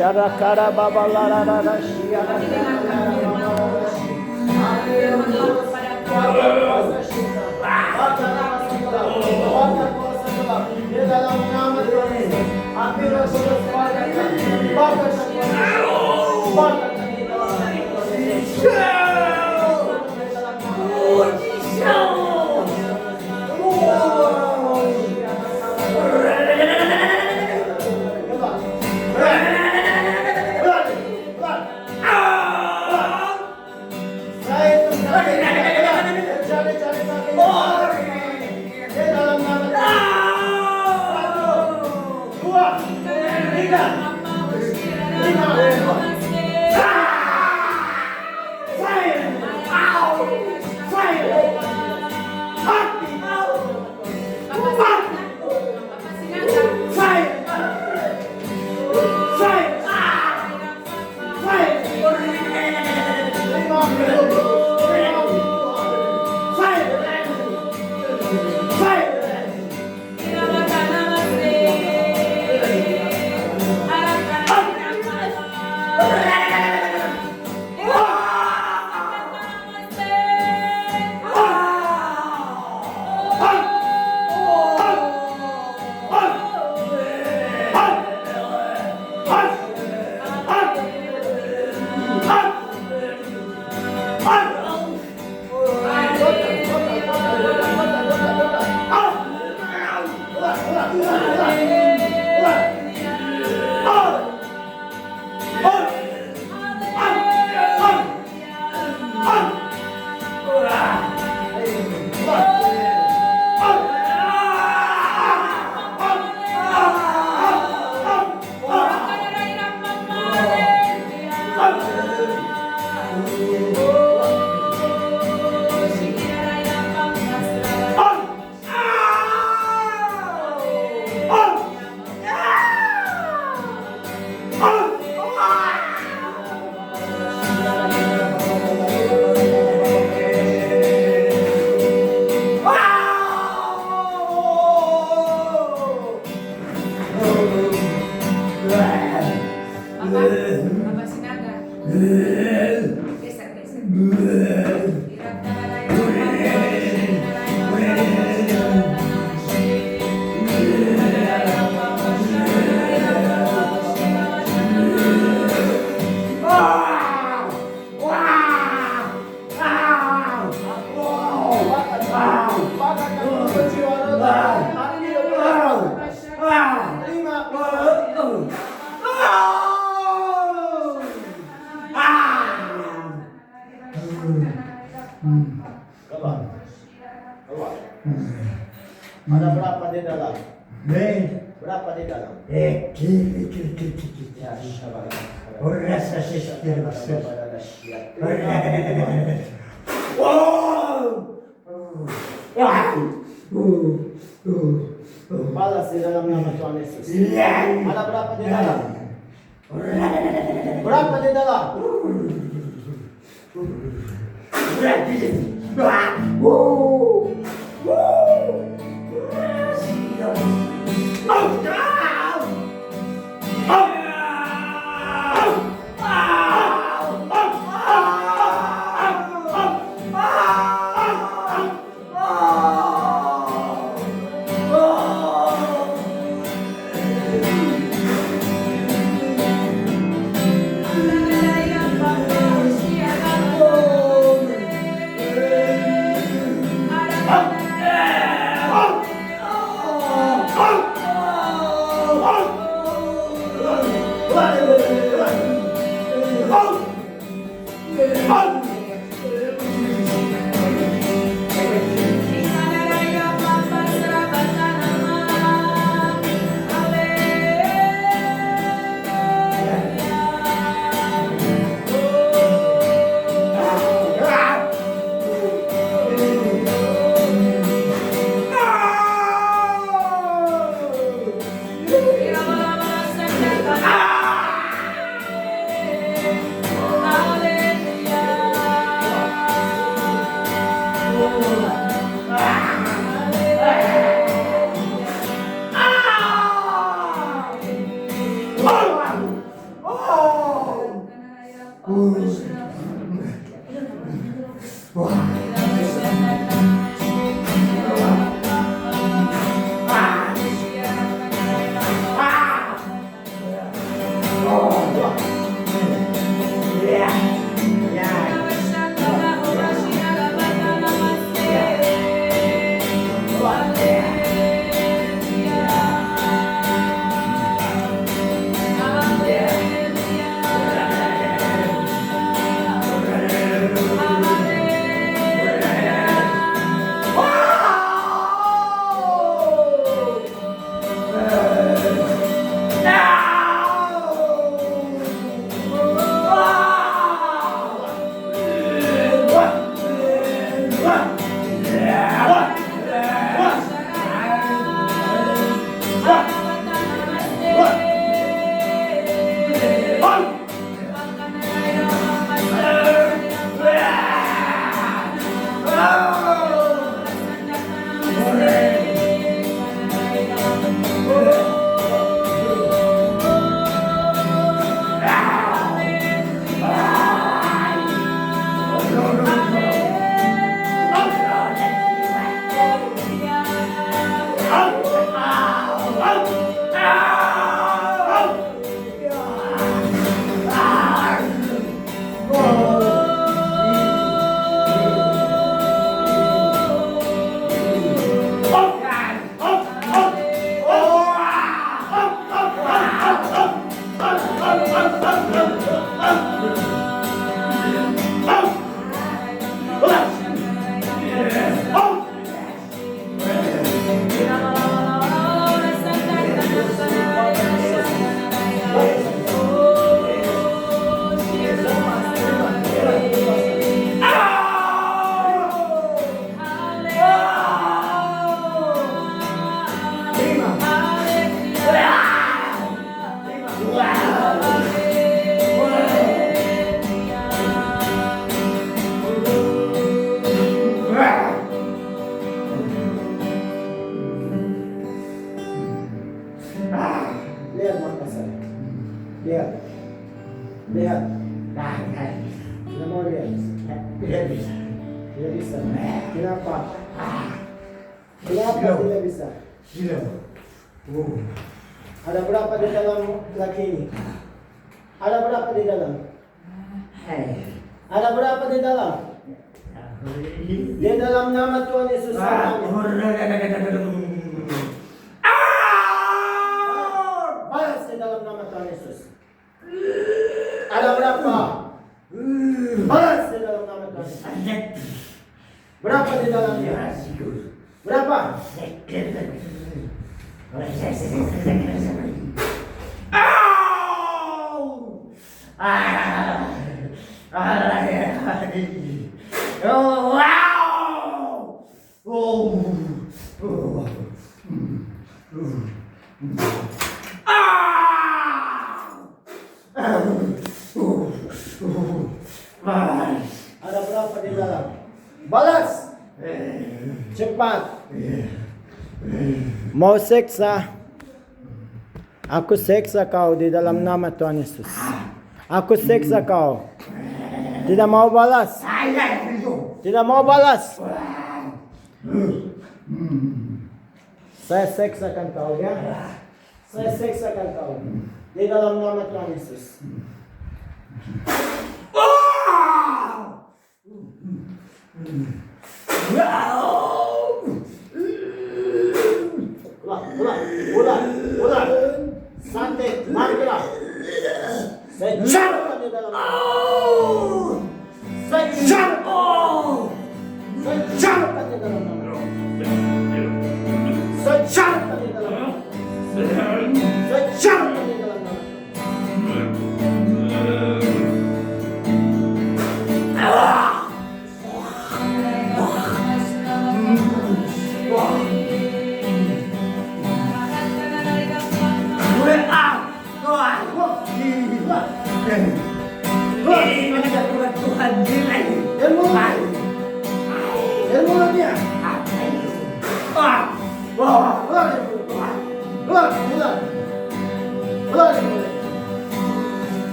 Sharakara Baba Lara Bapak Sinaga. Geser, geser. Keluar. Keluar. Ada berapa di dalam? Berapa di dalam? Ya, sabar. Balas di dalam nama Tuhan Yesus. Ada berapa di dalam? Berapa di dalam? saya. Lihat. Lihat. Tidak mau lihat. Tidak bisa. Tidak bisa. Kenapa? Kenapa tidak bisa? Ada berapa di dalam laki ini? Ada berapa di dalam? Ada berapa di dalam? Di dalam nama Tuhan Yesus. Balas di dalam nama Tuhan Yesus. Ada berapa? Balas di dalam nama Tuhan Yesus. Berapa di dalamnya? Berapa? Ada berapa di dalam? Balas. Cepat. Mau seksa? Aku seksa kau di dalam nama Tuhan Yesus. Aku seksa kau. Tidak mau balas. Tidak mau balas. Saya seksakan kau ya. Saya seksakan kau di dalam nama Tuhan Yesus. Ulang. Santai, marah. Saya carkan di dalam. Saya carkan. Saya carkan di dalam. Saya carkan di dalam. Saya carkan di dalam.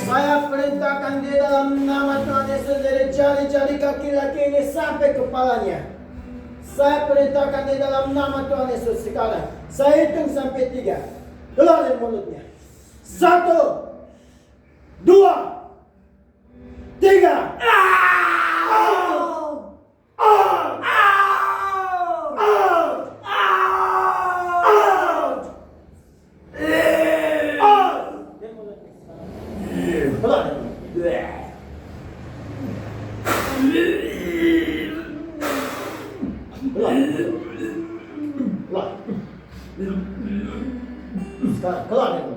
Saya perintahkan di dalam nama Tuhan Yesus dari jari-jari kaki laki ini sampai kepalanya. Saya perintahkan di dalam nama Tuhan Yesus sekarang. Saya hitung sampai 3. Keluar dari mulutnya. 1, 2, 3. Keluar dari mulut. Keluar.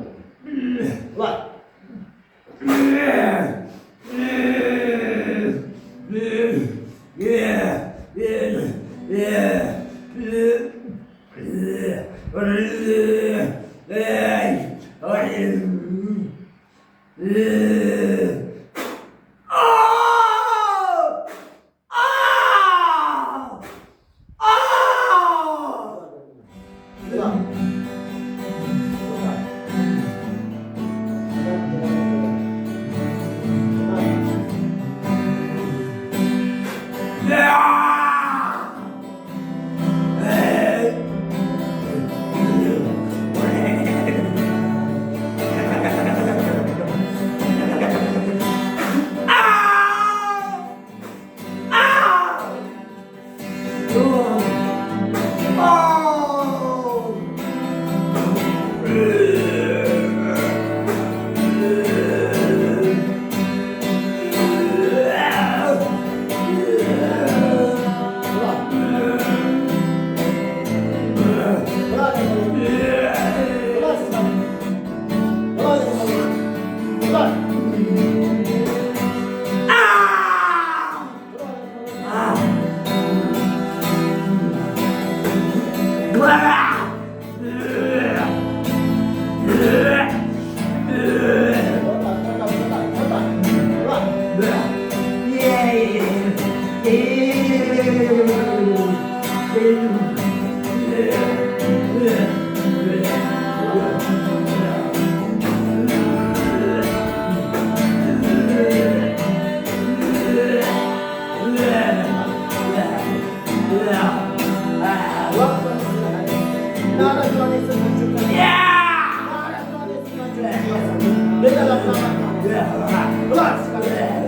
Keluar sekali.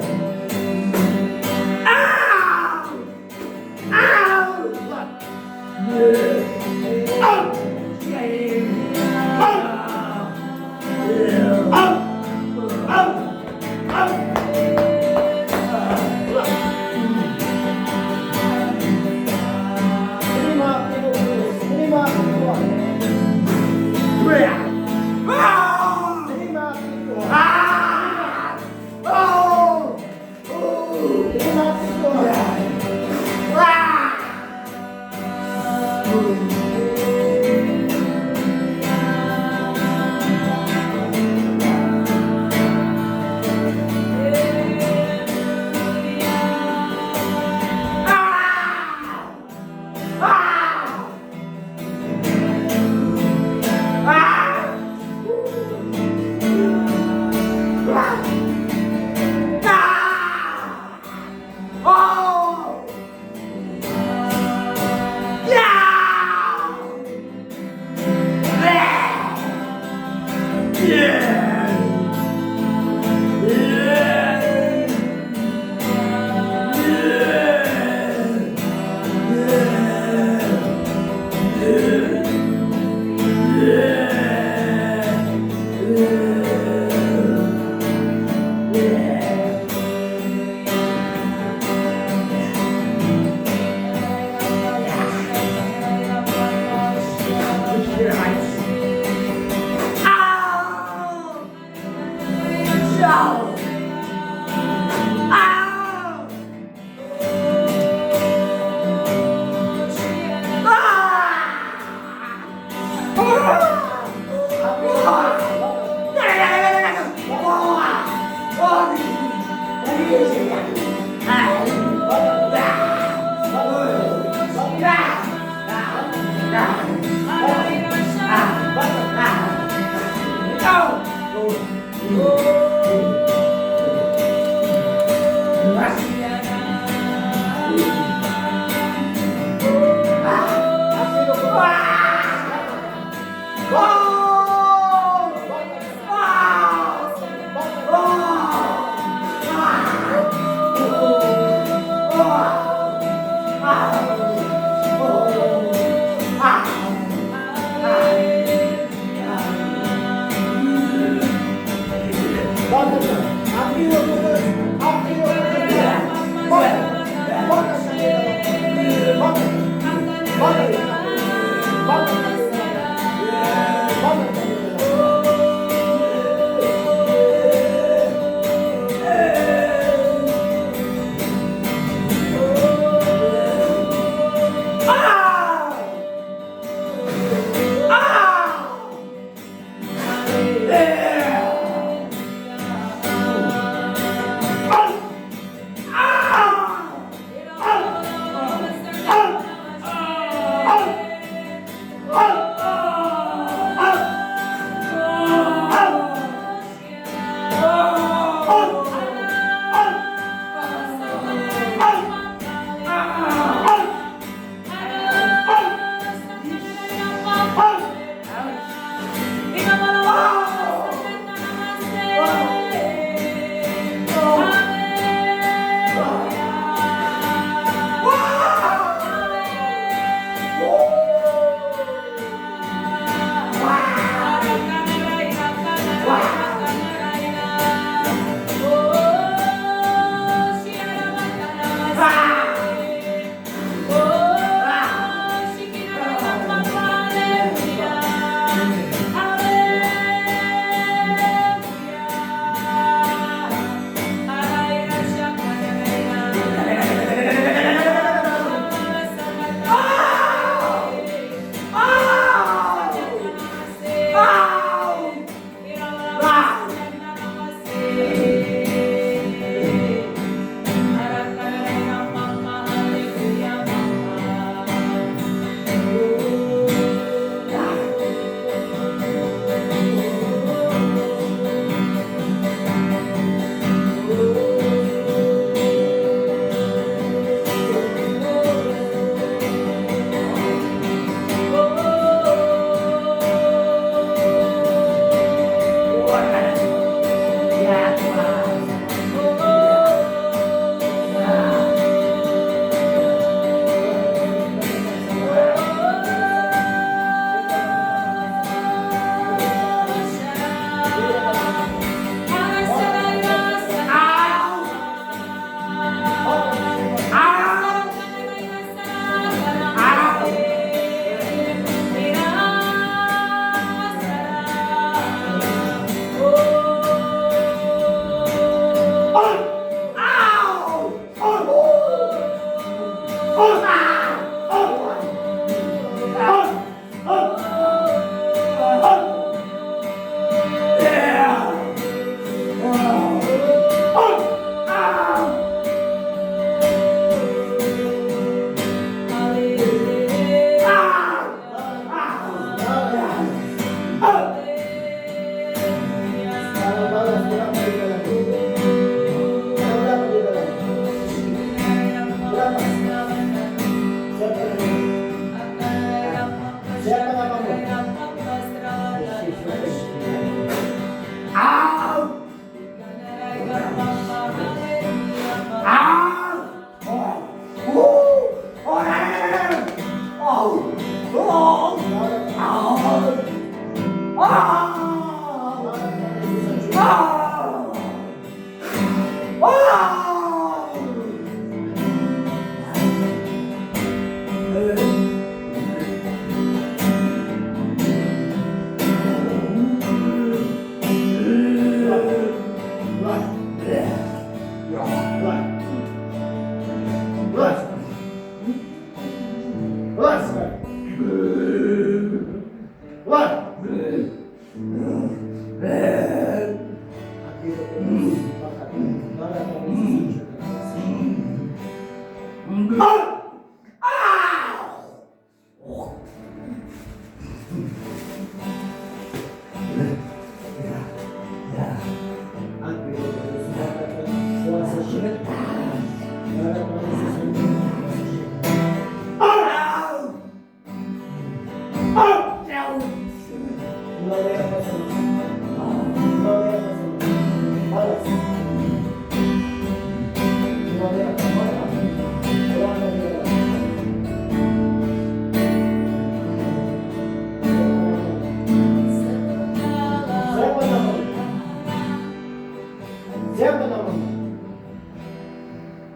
Siapa namamu?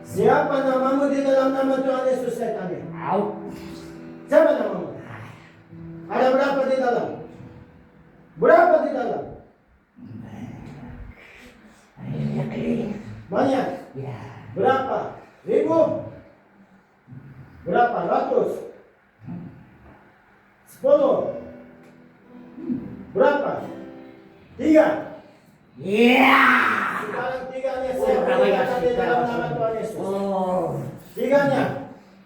Siapa namamu di dalam nama Tuhan Yesus saya tanya? Siapa namamu? Ada berapa di dalam? Berapa di dalam? Banyak? Berapa? Ribu? Berapa? Ratus? 10? Berapa? 3? Sekarang tiganya saya perintahkan di dalam nama Tuhan Yesus. Tiganya,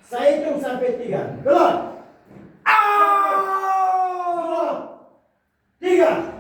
saya hitung sampai 3. Keluar. Keluar. 3.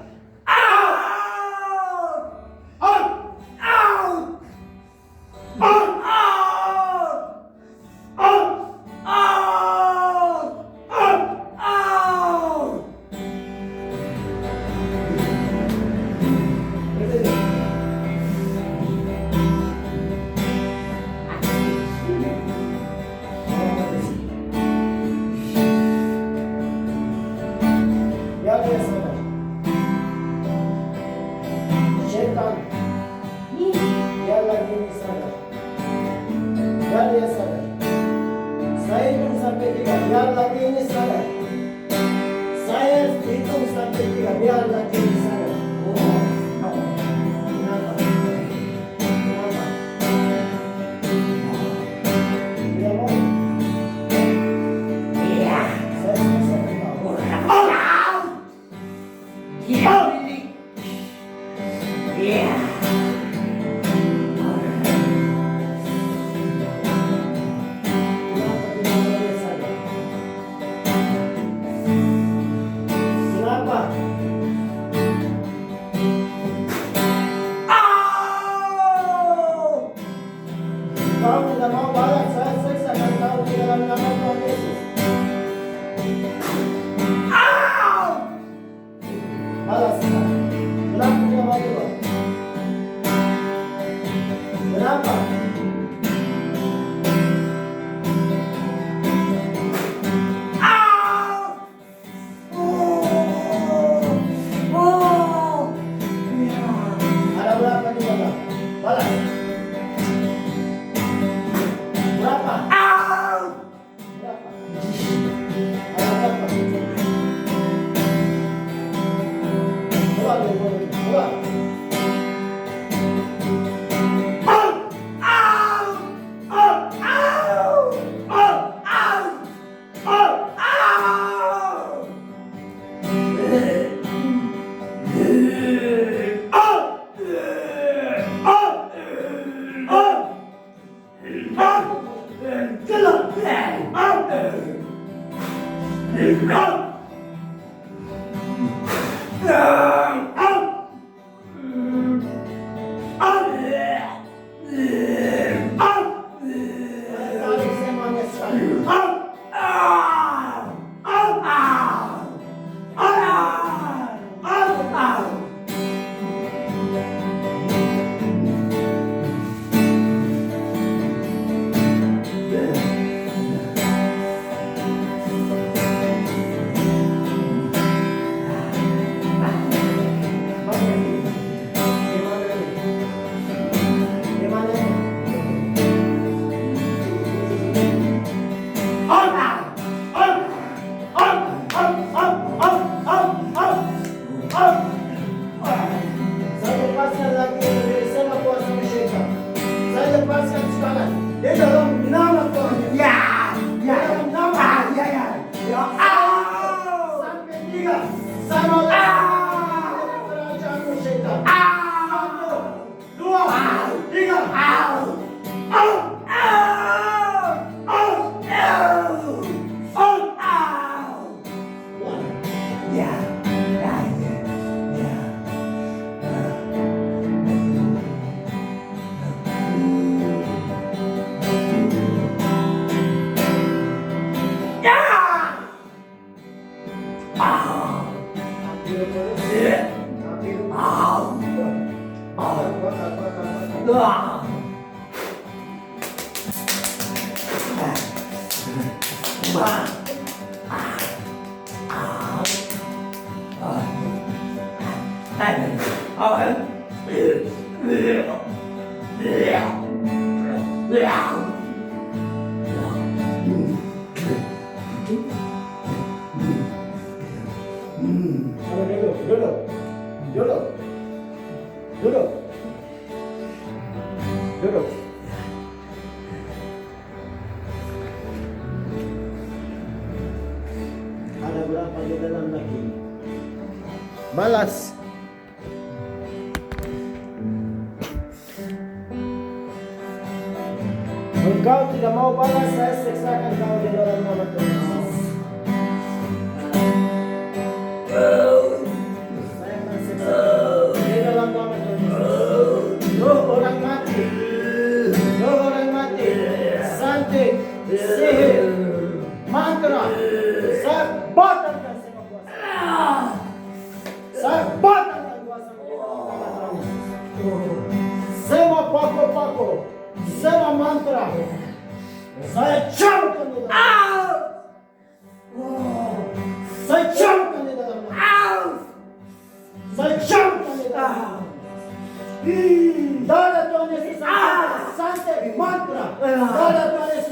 Duduk. Ada berapa di dalam lagi? Balas. Engkau tidak mau balas, saya seksakan kau di dalam nama Tuhan Yesus. Saya akan seksakan di dalam nama Tuhan Yesus. Roh orang mati, roh orang mati, santet, sihir, mantra, saya batalkan semua kuasa. Saya batalkan kuasa di dalam nama Tuhan Yesus. Semua paku-paku, semua mantra, saya cabutkan di dalam. Saya cabutkan di dalam. Saya cabutkan di dalam. Darah Tuhan Yesus santet mantra. Darah Tuhan Yesus.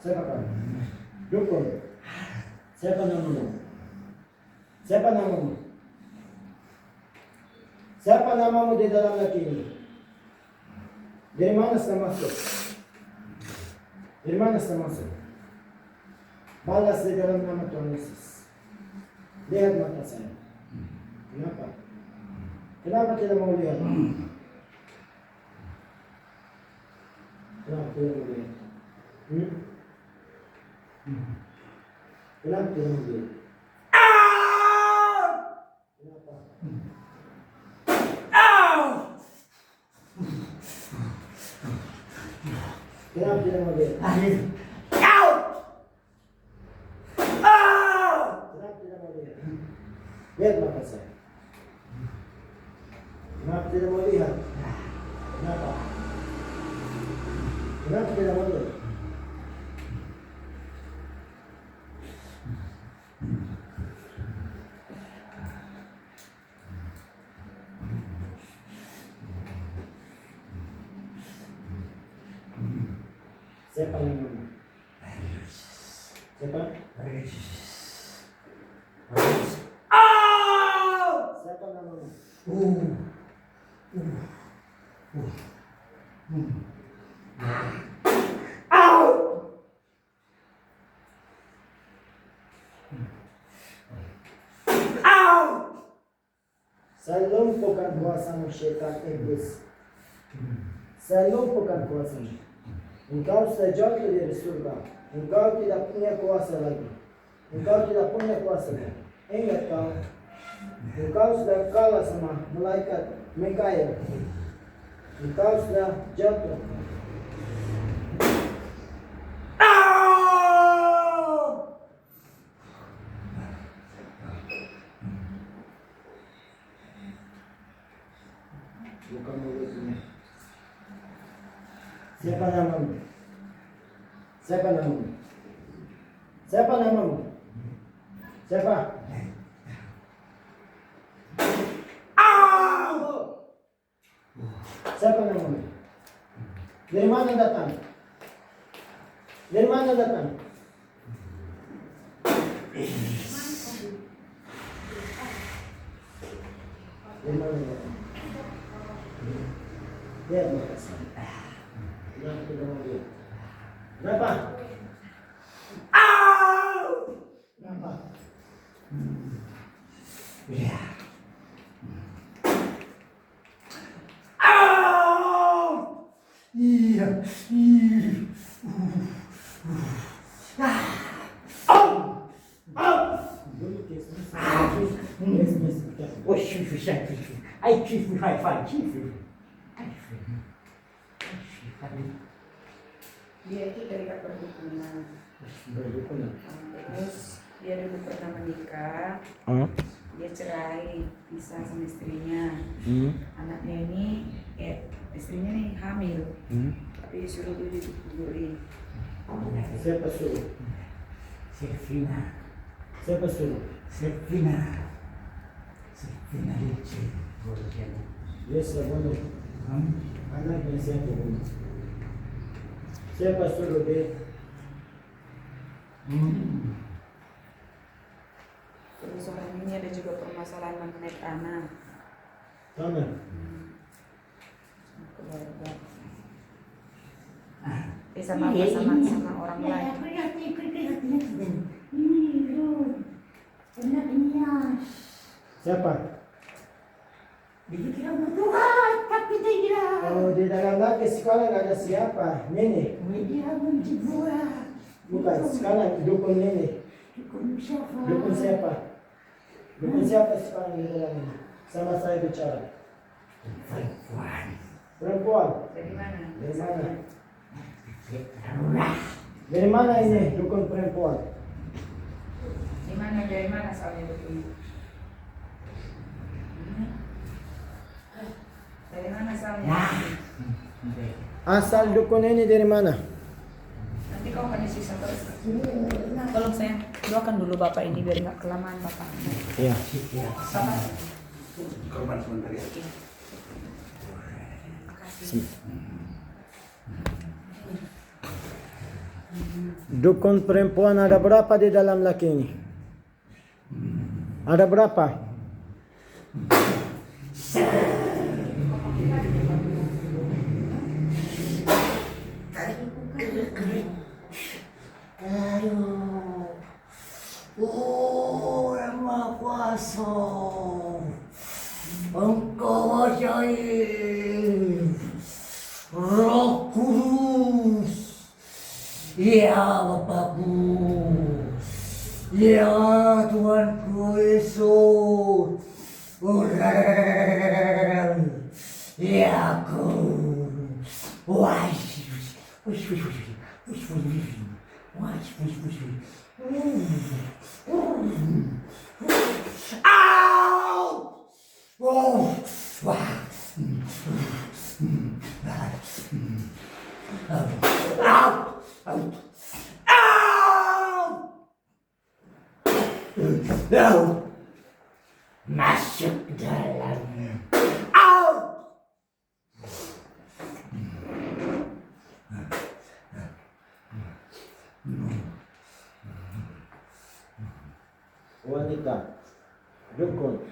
Siapa kamu? Dukun. Siapa namamu? Siapa namamu? Siapa namamu di dalam laki ini? Dari mana saya masuk? Dari mana saya masuk? Balas di dalam nama Tuhan Yesus. Lihat mata saya. Kenapa? Kenapa tidak mau lihat? Kenapa tidak mau lihat? Kenapa tidak mau lihat? Kenapa? Kenapa tidak mau lihat? Kenapa tidak mau lihat? Lihat mata saya. Kenapa tidak mau lihat? Kenapa? Kenapa tidak mau lihat? Siapa namamu? Siapa? Siapa namamu? Saya lumpuhkan kuasamu syaitan iblis. Saya lumpuhkan kuasamu. Engkau sudah jatuh dari surga. Engkau tidak punya kuasa lagi. Engkau tidak punya kuasa lagi. Ingat kau. Engkau sudah kalah sama malaikat Mikael. Engkau sudah jatuh. Bukan mulutnya. Siapa namamu? Siapa namamu? Siapa namamu? Siapa? Siapa namamu? Dari mana datang? Dari mana datang? Dari mana datang? Lihat mata saya. Kenapa tidak mau lihat? Kenapa? Kenapa? Dia itu dari perdukunan. Terus dia dulu pernah menikah. Dia cerai, pisah sama istrinya. Anaknya ini, istrinya nih hamil. Tapi disuruh dia dikuburin. Siapa suruh? Servina. Siapa suruh? Servina Lecce. Dia sudah bunuh. Anaknya siapa bunuh? Siapa suruh dia? Terus orang ini ada juga permasalahan mengenai tanah. Tanah. Keluarga. Sama orang lain. Siapa? Dia Tuhan, tapi dia. Oh, di dalam laki sekolah nggak ada siapa? Nenek. Dia menjiwa. Bukan, sekarang dukun nenek. Dukun siapa? Dukun siapa? Dukun siapa sekarang di dalam ini? Sama saya bicara. Perempuan. Perempuan. Dari mana? Dari mana? Taruhlah. Dari mana ini dukun perempuan? Dari mana soalnya begini? Dari mana soalnya? Nah. Asal dukun ini dari mana? Nanti kau akan disiksa terus. Tolong saya doakan dulu bapak ini biar nggak kelamaan bapak. Iya. Bapak. Korban sebentar ya. Makasih. Dukun perempuan ada berapa di dalam laki ini? Ada berapa? Aduh. Oh, Yang Maha Kuasa. Engkau ajaib. Roh Kudus. Ya Bapakku. Ya Tuhanku Yesus. Ya aku. Wah. Ow! Oh! Wah! Ow! Masuk dalamnya. Ow! Wanita, dukun,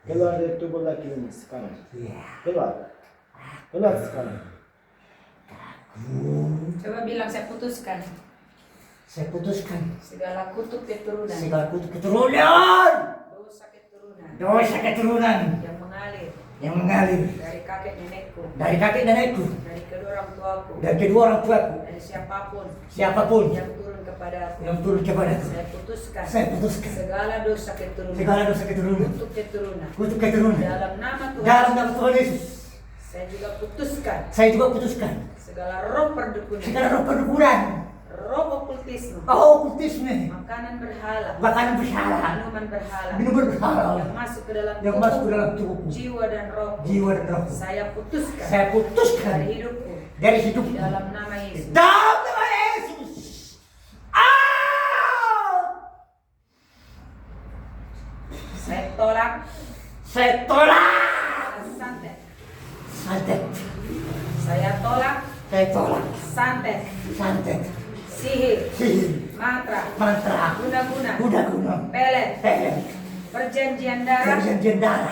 keluar dari tubuh laki ini sekarang. Keluar sekarang. Coba bilang saya putuskan Saya putuskan segala kutuk keturunan, segala kutuk keturunan, dosa keturunan dosa keturunan yang mengalir dari kakek nenekku, dari kedua orang tuaku, dari siapapun yang turun kepadaku. yang turun kepadaku. Saya putuskan segala dosa keturunan, kutuk keturunan dalam nama Tuhan Yesus. Saya juga putuskan segala roh perdukunan, roh okultisme, makanan berhala, minuman berhala yang masuk ke dalam tubuhku, jiwa dan roh. Saya putuskan dari hidupku dari hidup di dalam nama Yesus. dalam nama Yesus. Saya tolak santet. Saya tolak santet, sihir, mantra, guna-guna, pelet, perjanjian darah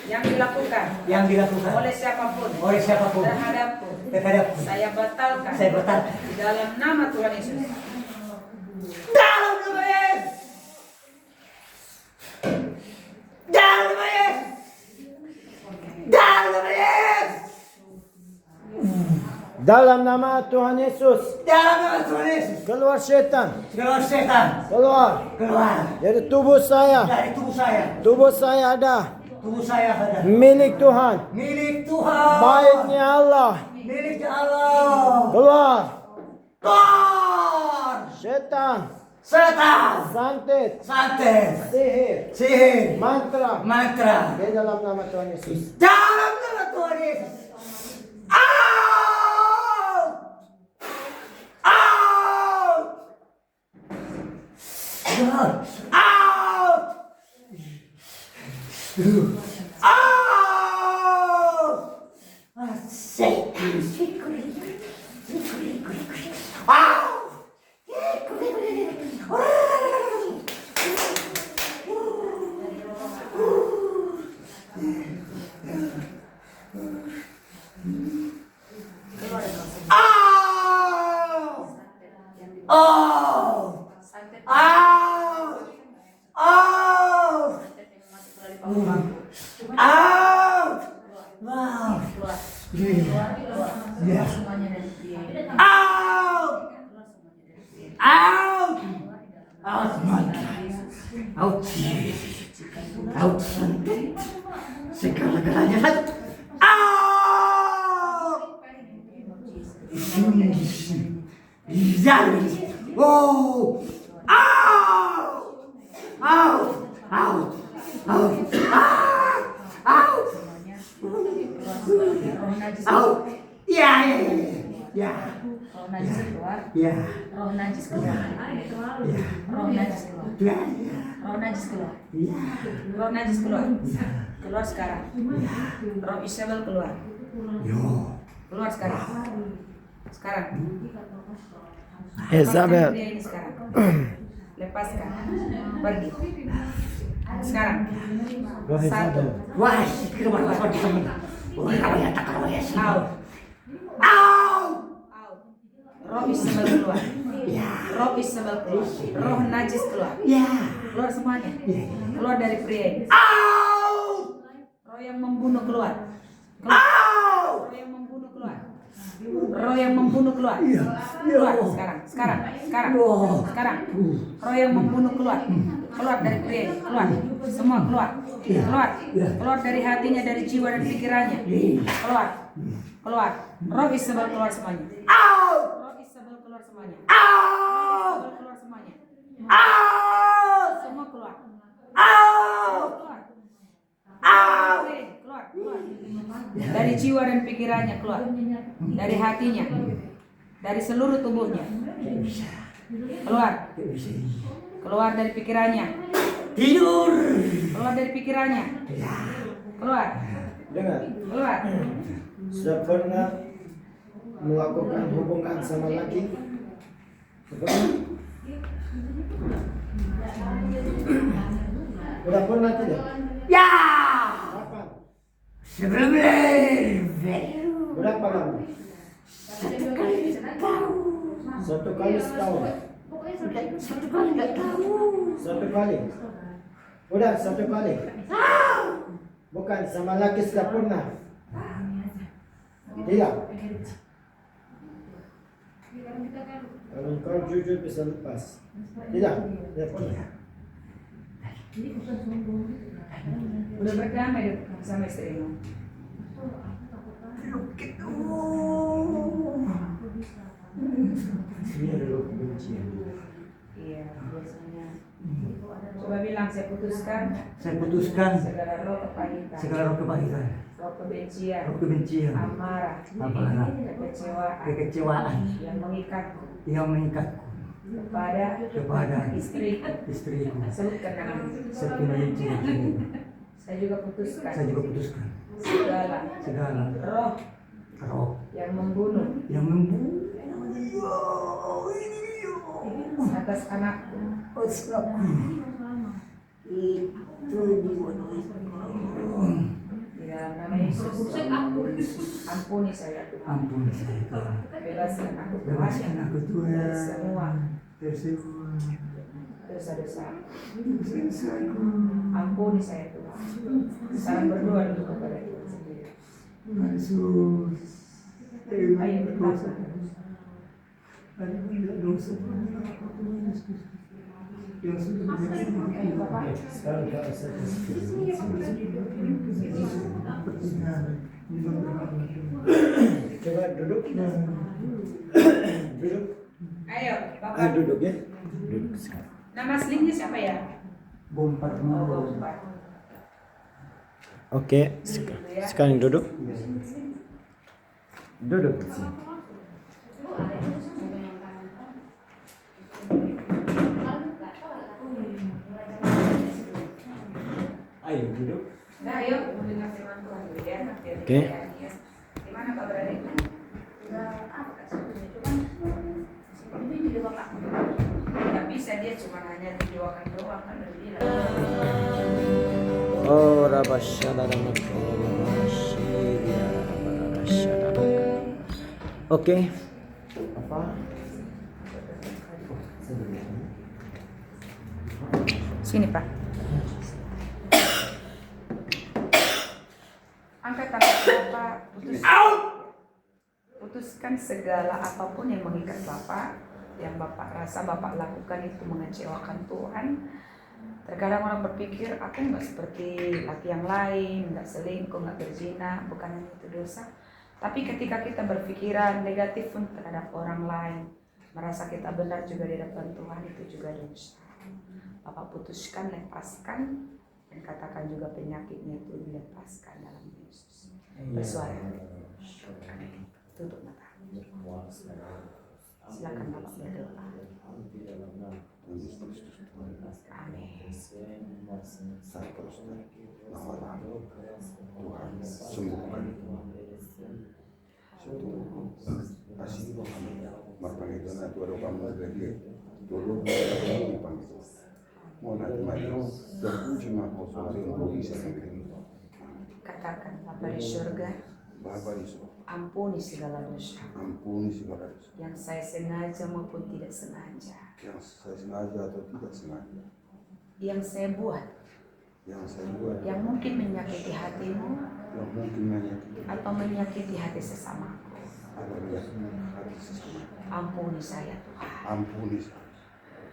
yang dilakukan oleh siapapun terhadapku. Saya batalkan di dalam nama Tuhan Yesus. dalam nama Yesus. Dalam nama Yesus. Dalam nama Yesus. Dalam nama Tuhan Yesus. Dalam nama Tuhan Yesus. Keluar setan. Keluar. Dari tubuh saya. Tubuh saya ada. Milik Tuhan. Baiknya Allah. Keluar. Setan. Santet. Sihir. Mantra. Di dalam nama Tuhan Yesus. Dalam nama Tuhan Yesus. Segala-galanya satu. Roh najis keluar. Roh najis keluar. Roh najis keluar. Keluar sekarang. Roh Isabel keluar. Keluar sekarang. Isabel. Lepaskan pria ini sekarang. Lepaskan. Pergi. Sekarang. Satu. Wah, keluar masuk di sini. Wah, ya tak kalau ya sih. Out. Out. Out. Roh Isabel keluar. Ya. Roh Isabel keluar. Roh najis keluar. Ya. Keluar semuanya. Keluar dari pria ini. Out. Roh yang membunuh keluar. Out. Roh yang membunuh keluar. Roh yang membunuh keluar. Keluar sekarang. Roh yang membunuh keluar. Keluar dari pria ini. Keluar. Semua keluar. Keluar dari hatinya, dari jiwa dan pikirannya. Keluar. Roh Isabel keluar semuanya. Out. Roh Isabel keluar semuanya. Out. Isabel keluar semuanya. Out. Semua keluar. Out. Keluar. Out. Keluar. Dari jiwa dan pikirannya keluar. Dari hatinya. Dari seluruh tubuhnya. Keluar dari pikirannya. Tidur. Keluar dari pikirannya. Keluar. Dengar. Sudah pernah melakukan hubungan sama laki? Udah pernah tidak? Ya. Kapan? Sebelum Berapa lama? satu kali tahu. 1 kali setahun. Satu kali nggak tahu. 1 kali. Udah 1 kali. Bukan sama laki sudah pernah. Tidak. Kalau kau jujur bisa lepas. Tidak. Tidak pernah. Udah berdamai sama istrimu. Ini adalah kebencian. Iya, biasanya. Coba bilang saya putuskan Saya putuskan segala roh kepahitan, segala roh kepahitan, roh kebencian, roh kebencian, amarah, amarah, kekecewaan yang mengikatku mengikatku kepada istriku. istriku. Sebutkan namanya. Sepenuhnya ciri-ciri. Saya juga putuskan Saya juga putuskan segala roh roh yang membunuh yang membunuh atas anakku. Itu dibunuh. Di dalam nama Yesus, ampuni saya Tuhan. Ampun saya Tuhan. Bebaskan aku Bebaskan aku Tuhan. dari semua Dari semua dosa-dosa. dosa-dosaku. Ampuni saya Tuhan. Sekarang berdoa dulu kepada Tuhan sendiri. Yesus. Ayo berdoa. Ada dosa yang sudah Ayo Bapak. Sekarang kau saja sendiri. Coba duduk. Duduk. Ayo Bapak. Duduk ya. Duduk sekarang. Nama aslinya siapa ya? Bompat Bapak. Oke, sekarang duduk. Duduk di sini. Ayo duduk. Nah, ayo mendengar firman Tuhan dulu ya. Oke. Gimana kabar adikmu? Nggak bisa, dia cuma hanya didoakan doang kan udah bilang. Oh, Oke. Apa? Sini Pak. Angkat tangan Bapak, putuskan segala apapun yang mengikat Bapak, yang Bapak rasa Bapak lakukan itu mengecewakan Tuhan. Terkadang orang berpikir, aku nggak seperti laki yang lain, nggak selingkuh, nggak berzina, bukan itu dosa. Tapi ketika kita berpikiran negatif pun terhadap orang lain, merasa kita benar juga di hadapan Tuhan, itu juga dosa. Bapak putuskan, lepaskan, dan katakan juga penyakitnya itu dilepaskan dalam Yesus. Bersuara. Tutup mata. Silakan Bapak berdoa. Amin. Sembuhkan. Marpanito na tuwaro kamu lagi. Tulo mo lagi panito. Mo na mayo. Terpuji mako soalnya untuk bisa negeri. Katakan Bapa di surga, Bapa di surga, ampuni segala dosa ampuni segala dosa yang saya sengaja maupun tidak sengaja, yang saya sengaja atau tidak sengaja, yang saya buat, yang saya buat, yang mungkin menyakiti hatimu yang mungkin menyakiti atau menyakiti hati sesamaku. atau menyakiti hati sesama. Ampuni saya Tuhan, Ampuni saya,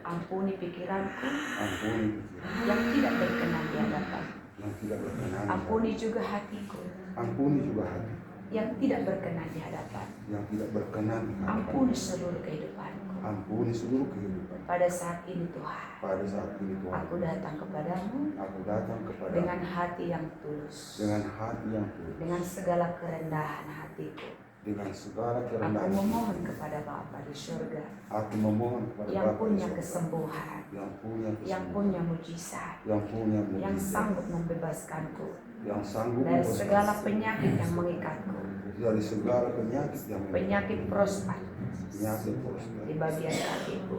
ampuni pikiranku ampuni pikiran yang tidak berkenan di hadapan. yang tidak berkenan, Ampuni juga hatiku ampuni juga hati yang tidak berkenan di hadapan. yang tidak berkenan di hadapan. Ampuni seluruh kehidupanku. Ampuni seluruh kehidupan. Pada saat ini Tuhan, Pada saat ini Tuhan, aku datang kepadamu aku datang kepada dengan hati yang tulus, dengan hati yang tulus, dengan segala kerendahan hatiku. dengan segala Aku kerendahan. memohon kepada Bapa di surga Aku memohon kepada yang Bapa punya di surga, kesembuhan, yang punya yang kesembuhan, punya mujizat, yang punya yang mujizat, sanggup membebaskanku yang sanggup dari membebaskan segala penyakit yang mengikatku, dari segala penyakit yang penyakit prostat penyakit prostat. di bagian kakiku.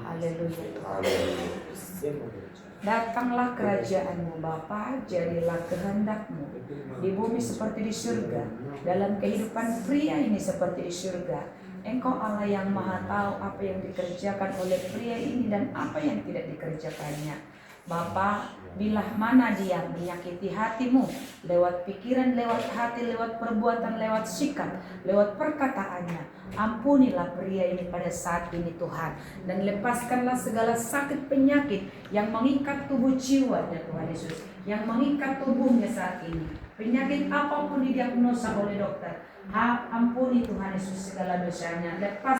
Haleluya. Haleluya. Datanglah kerajaanmu Bapa, jadilah kehendakmu di bumi seperti di surga, dalam kehidupan pria ini seperti di surga. Engkau Allah yang maha tahu apa yang dikerjakan oleh pria ini dan apa yang tidak dikerjakannya. Bapa, bila mana dia menyakiti hatimu lewat pikiran, lewat hati, lewat perbuatan, lewat sikap, lewat perkataannya, ampunilah pria ini pada saat ini Tuhan, dan lepaskanlah segala sakit penyakit yang mengikat tubuh jiwa dan Tuhan Yesus, yang mengikat tubuhnya saat ini. Penyakit apapun didiagnosa oleh dokter, ampuni Tuhan Yesus segala dosanya, lepas